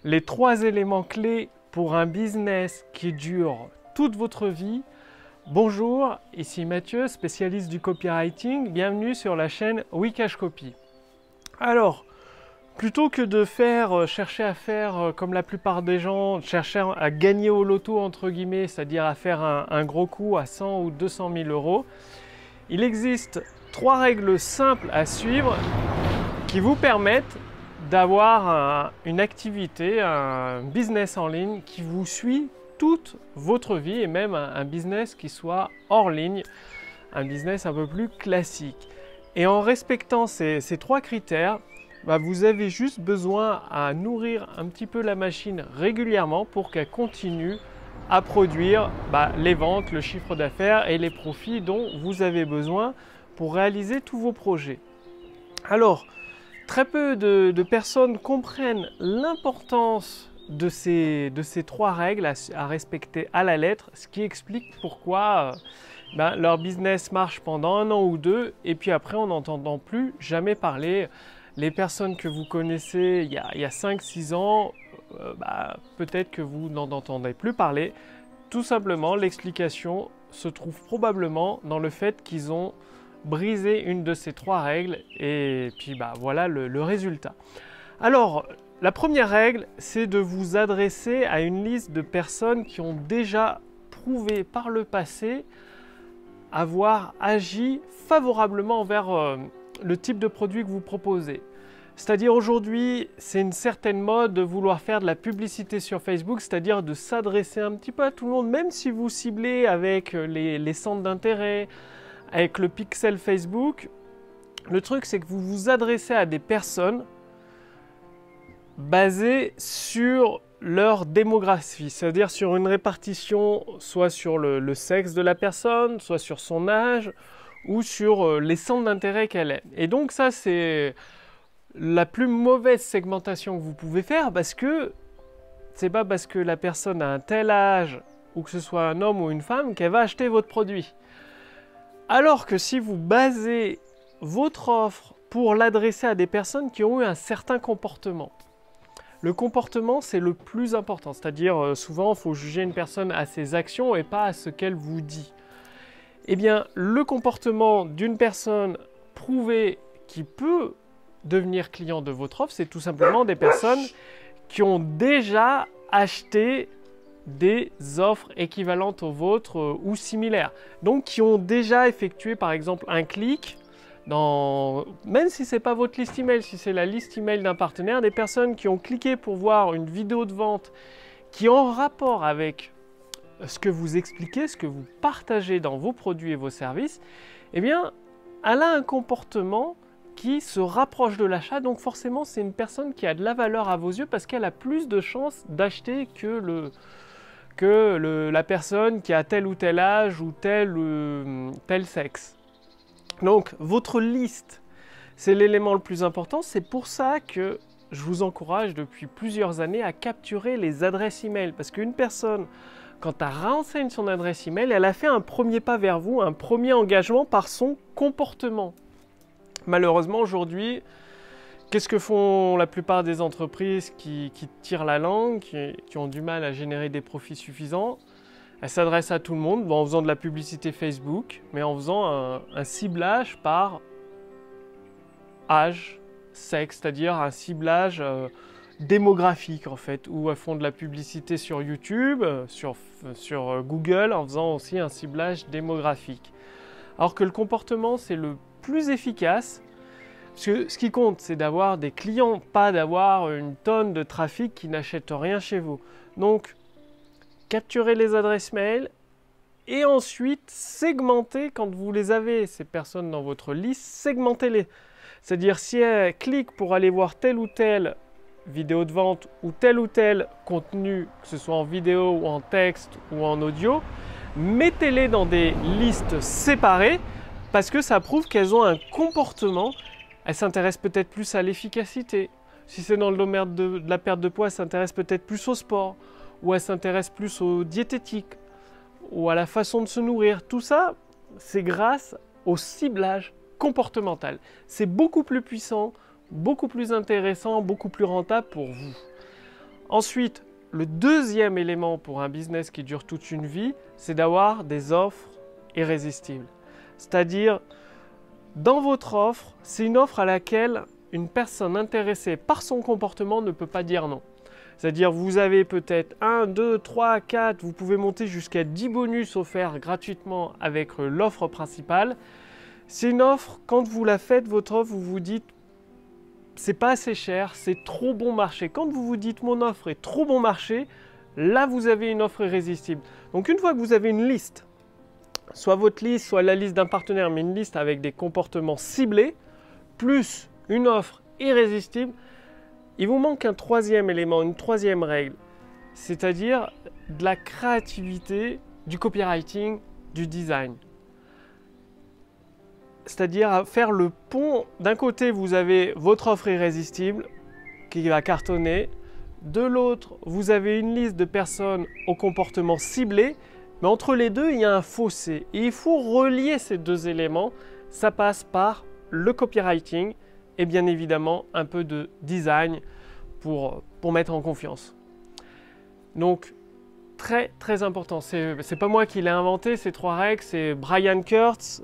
les 3 éléments clés pour un business qui dure toute votre vie. Bonjour, ici Mathieu, spécialiste du copywriting. Bienvenue sur la chaîne Wikash Copy. Alors, plutôt que de chercher à faire comme la plupart des gens, chercher à gagner au loto entre guillemets, c'est-à-dire à faire un gros coup à 100 ou 200 000 euros, il existe 3 règles simples à suivre qui vous permettent d'avoir une activité, un business en ligne qui vous suit toute votre vie et même un business qui soit hors ligne, un business un peu plus classique. Et en respectant ces 3 critères, vous avez juste besoin à nourrir un petit peu la machine régulièrement pour qu'elle continue à produire les ventes, le chiffre d'affaires et les profits dont vous avez besoin pour réaliser tous vos projets. Alors, très peu de personnes comprennent l'importance de ces 3 règles à respecter à la lettre, ce qui explique pourquoi leur business marche pendant 1 an ou 2 et puis après on n'entend plus jamais parler. Les personnes que vous connaissez il y a 5-6 ans, peut-être que vous n'en entendez plus parler. Tout simplement, l'explication se trouve probablement dans le fait qu'ils ont brisé une de ces 3 règles et puis voilà le résultat. Alors, la première règle, c'est de vous adresser à une liste de personnes qui ont déjà prouvé par le passé avoir agi favorablement envers le type de produit que vous proposez. C'est-à-dire aujourd'hui, c'est une certaine mode de vouloir faire de la publicité sur Facebook, c'est-à-dire de s'adresser un petit peu à tout le monde, même si vous ciblez avec les centres d'intérêt, avec le pixel Facebook. Le truc, c'est que vous vous adressez à des personnes basées sur leur démographie, c'est-à-dire sur une répartition soit sur le sexe de la personne, soit sur son âge, ou sur les centres d'intérêt qu'elle est. Et donc ça, c'est la plus mauvaise segmentation que vous pouvez faire parce que c'est pas parce que la personne a un tel âge ou que ce soit un homme ou une femme qu'elle va acheter votre produit. Alors que si vous basez votre offre pour l'adresser à des personnes qui ont eu un certain comportement, le comportement c'est le plus important, c'est-à-dire souvent il faut juger une personne à ses actions et pas à ce qu'elle vous dit. Eh bien, le comportement d'une personne prouvée qui peut devenir client de votre offre, c'est tout simplement des personnes qui ont déjà acheté des offres équivalentes aux vôtres ou similaires. Donc, qui ont déjà effectué par exemple un clic, même si ce n'est pas votre liste email, si c'est la liste email d'un partenaire, des personnes qui ont cliqué pour voir une vidéo de vente qui est en rapport avec ce que vous expliquez, ce que vous partagez dans vos produits et vos services, eh bien, elle a un comportement qui se rapproche de l'achat, donc forcément c'est une personne qui a de la valeur à vos yeux parce qu'elle a plus de chances d'acheter que la personne qui a tel ou tel âge ou tel sexe. Donc votre liste, c'est l'élément le plus important, c'est pour ça que je vous encourage depuis plusieurs années à capturer les adresses email, parce qu'une personne, quand elle renseigne son adresse email, elle a fait un premier pas vers vous, un premier engagement par son comportement. Malheureusement, aujourd'hui, qu'est-ce que font la plupart des entreprises qui tirent la langue, qui ont du mal à générer des profits suffisants? Elles s'adressent à tout le monde en faisant de la publicité Facebook, mais en faisant un ciblage par âge, sexe, c'est-à-dire un ciblage démographique en fait, où elles font de la publicité sur YouTube, sur Google, en faisant aussi un ciblage démographique. Alors que le comportement, c'est le plus efficace, parce que ce qui compte, c'est d'avoir des clients, pas d'avoir une tonne de trafic qui n'achète rien chez vous. Donc, capturez les adresses mail et ensuite segmentez quand vous les avez, ces personnes dans votre liste, segmentez-les. C'est-à-dire si elles cliquent pour aller voir telle ou telle vidéo de vente ou tel contenu, que ce soit en vidéo ou en texte ou en audio, mettez-les dans des listes séparées parce que ça prouve qu'elles ont un comportement. Elles s'intéressent peut-être plus à l'efficacité. Si c'est dans le domaine de la perte de poids, elles s'intéressent peut-être plus au sport ou elles s'intéressent plus aux diététiques ou à la façon de se nourrir. Tout ça, c'est grâce au ciblage comportemental. C'est beaucoup plus puissant, beaucoup plus intéressant, beaucoup plus rentable pour vous. Ensuite, le deuxième élément pour un business qui dure toute une vie, c'est d'avoir des offres irrésistibles. C'est-à-dire, dans votre offre, c'est une offre à laquelle une personne intéressée par son comportement ne peut pas dire non. C'est-à-dire, vous avez peut-être 1, 2, 3, 4, vous pouvez monter jusqu'à 10 bonus offerts gratuitement avec l'offre principale. C'est une offre, quand vous la faites, votre offre, vous vous dites, c'est pas assez cher, c'est trop bon marché. Quand vous vous dites, mon offre est trop bon marché, là, vous avez une offre irrésistible. Donc, une fois que vous avez une liste, soit votre liste, soit la liste d'un partenaire, mais une liste avec des comportements ciblés, plus une offre irrésistible, il vous manque un troisième élément, une troisième règle, c'est-à-dire de la créativité, du copywriting, du design. C'est-à-dire faire le pont, d'un côté vous avez votre offre irrésistible qui va cartonner, de l'autre vous avez une liste de personnes au comportement ciblé, mais entre les deux il y a un fossé et il faut relier ces deux éléments. Ça passe par le copywriting et bien évidemment un peu de design pour mettre en confiance. Donc très très important, c'est pas moi qui l'ai inventé ces trois règles, c'est Brian Kurtz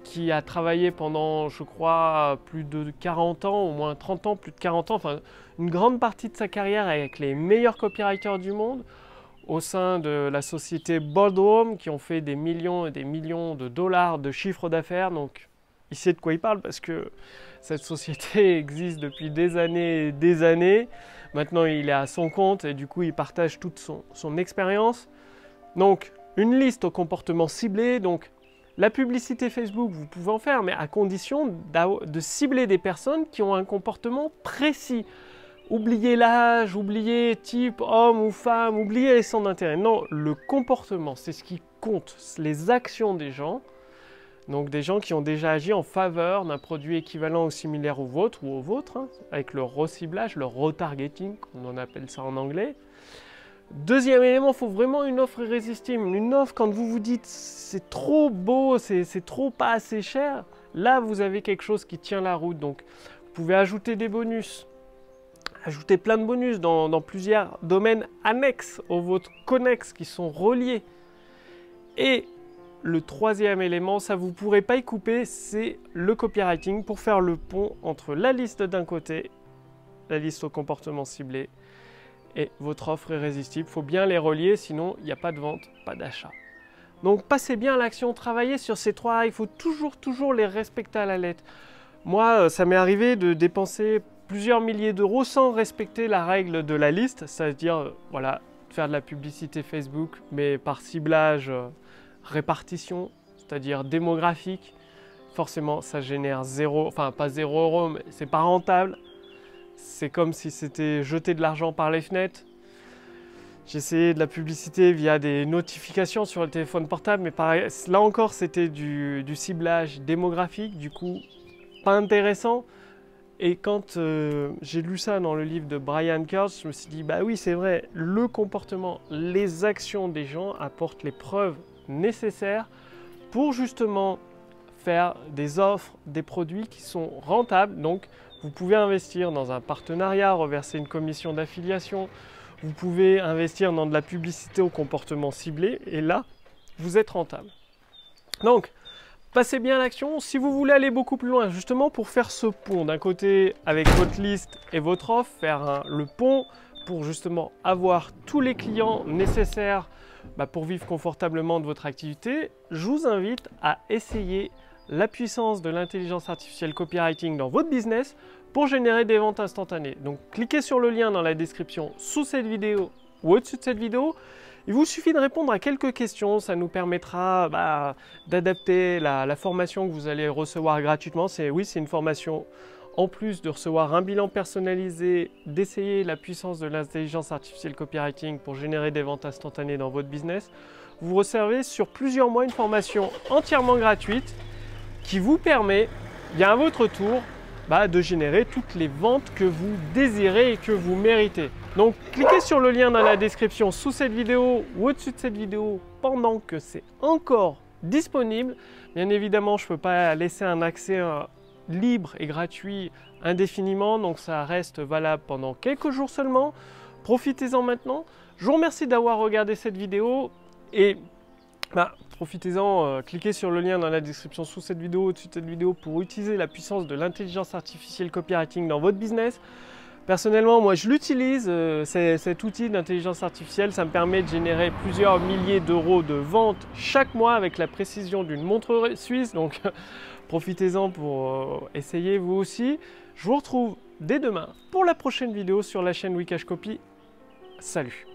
qui a travaillé pendant, je crois, plus de 40 ans, au moins 30 ans, plus de 40 ans, enfin une grande partie de sa carrière avec les meilleurs copywriters du monde, au sein de la société Boardroom, qui ont fait des millions et des millions de dollars de chiffre d'affaires. Donc, il sait de quoi il parle parce que cette société existe depuis des années et des années. Maintenant, il est à son compte et du coup, il partage toute son expérience. Donc, une liste au comportement ciblé. Donc, la publicité Facebook, vous pouvez en faire, mais à condition de cibler des personnes qui ont un comportement précis. Oubliez l'âge, oubliez type homme ou femme, oubliez les centres d'intérêt. Non, le comportement, c'est ce qui compte, les actions des gens. Donc des gens qui ont déjà agi en faveur d'un produit équivalent ou similaire au vôtre ou au vôtre, hein, avec le reciblage, le retargeting, on en appelle ça en anglais. Deuxième élément, il faut vraiment une offre irrésistible. Une offre, quand vous vous dites c'est trop beau, c'est trop pas assez cher, là vous avez quelque chose qui tient la route. Donc vous pouvez ajouter des bonus, ajouter plein de bonus dans plusieurs domaines annexes aux vôtres connexes qui sont reliés. Et le troisième élément, ça vous ne pourrez pas y couper, c'est le copywriting pour faire le pont entre la liste d'un côté, la liste au comportement ciblé, et votre offre irrésistible. Il faut bien les relier, sinon il n'y a pas de vente, pas d'achat. Donc passez bien à l'action, travaillez sur ces trois règles, il faut toujours les respecter à la lettre. Moi, ça m'est arrivé de dépenser plusieurs milliers d'euros sans respecter la règle de la liste, c'est-à-dire voilà, faire de la publicité Facebook, mais par ciblage, répartition, c'est-à-dire démographique. Forcément, ça génère zéro, enfin pas 0 euros, mais c'est pas rentable. C'est comme si c'était jeter de l'argent par les fenêtres. J'ai essayé de la publicité via des notifications sur le téléphone portable, mais pareil, là encore, c'était du ciblage démographique, du coup, pas intéressant. Et quand j'ai lu ça dans le livre de Brian Kurtz, je me suis dit, bah oui, c'est vrai, le comportement, les actions des gens apportent les preuves nécessaires pour justement faire des offres, des produits qui sont rentables. Donc, vous pouvez investir dans un partenariat, reverser une commission d'affiliation. Vous pouvez investir dans de la publicité au comportement ciblé. Et là, vous êtes rentable. Donc, passez bien à l'action. Si vous voulez aller beaucoup plus loin, justement pour faire ce pont, d'un côté avec votre liste et votre offre, faire le pont pour justement avoir tous les clients nécessaires pour vivre confortablement de votre activité, je vous invite à essayer la puissance de l'intelligence artificielle copywriting dans votre business pour générer des ventes instantanées. Donc cliquez sur le lien dans la description sous cette vidéo ou au-dessus de cette vidéo. Il vous suffit de répondre à quelques questions, ça nous permettra d'adapter la formation que vous allez recevoir gratuitement. C'est une formation en plus de recevoir un bilan personnalisé, d'essayer la puissance de l'intelligence artificielle copywriting pour générer des ventes instantanées dans votre business. Vous recevez sur plusieurs mois une formation entièrement gratuite qui vous permet, à votre tour, de générer toutes les ventes que vous désirez et que vous méritez. Donc, cliquez sur le lien dans la description sous cette vidéo ou au-dessus de cette vidéo pendant que c'est encore disponible. Bien évidemment, je ne peux pas laisser un accès libre et gratuit indéfiniment, donc ça reste valable pendant quelques jours seulement. Profitez-en maintenant. Je vous remercie d'avoir regardé cette vidéo et profitez-en, cliquez sur le lien dans la description sous cette vidéo, au-dessus de cette vidéo pour utiliser la puissance de l'intelligence artificielle copywriting dans votre business. Personnellement, moi je l'utilise, cet outil d'intelligence artificielle, ça me permet de générer plusieurs milliers d'euros de ventes chaque mois avec la précision d'une montre suisse, donc profitez-en pour essayer vous aussi. Je vous retrouve dès demain pour la prochaine vidéo sur la chaîne Wikash Copy. Salut!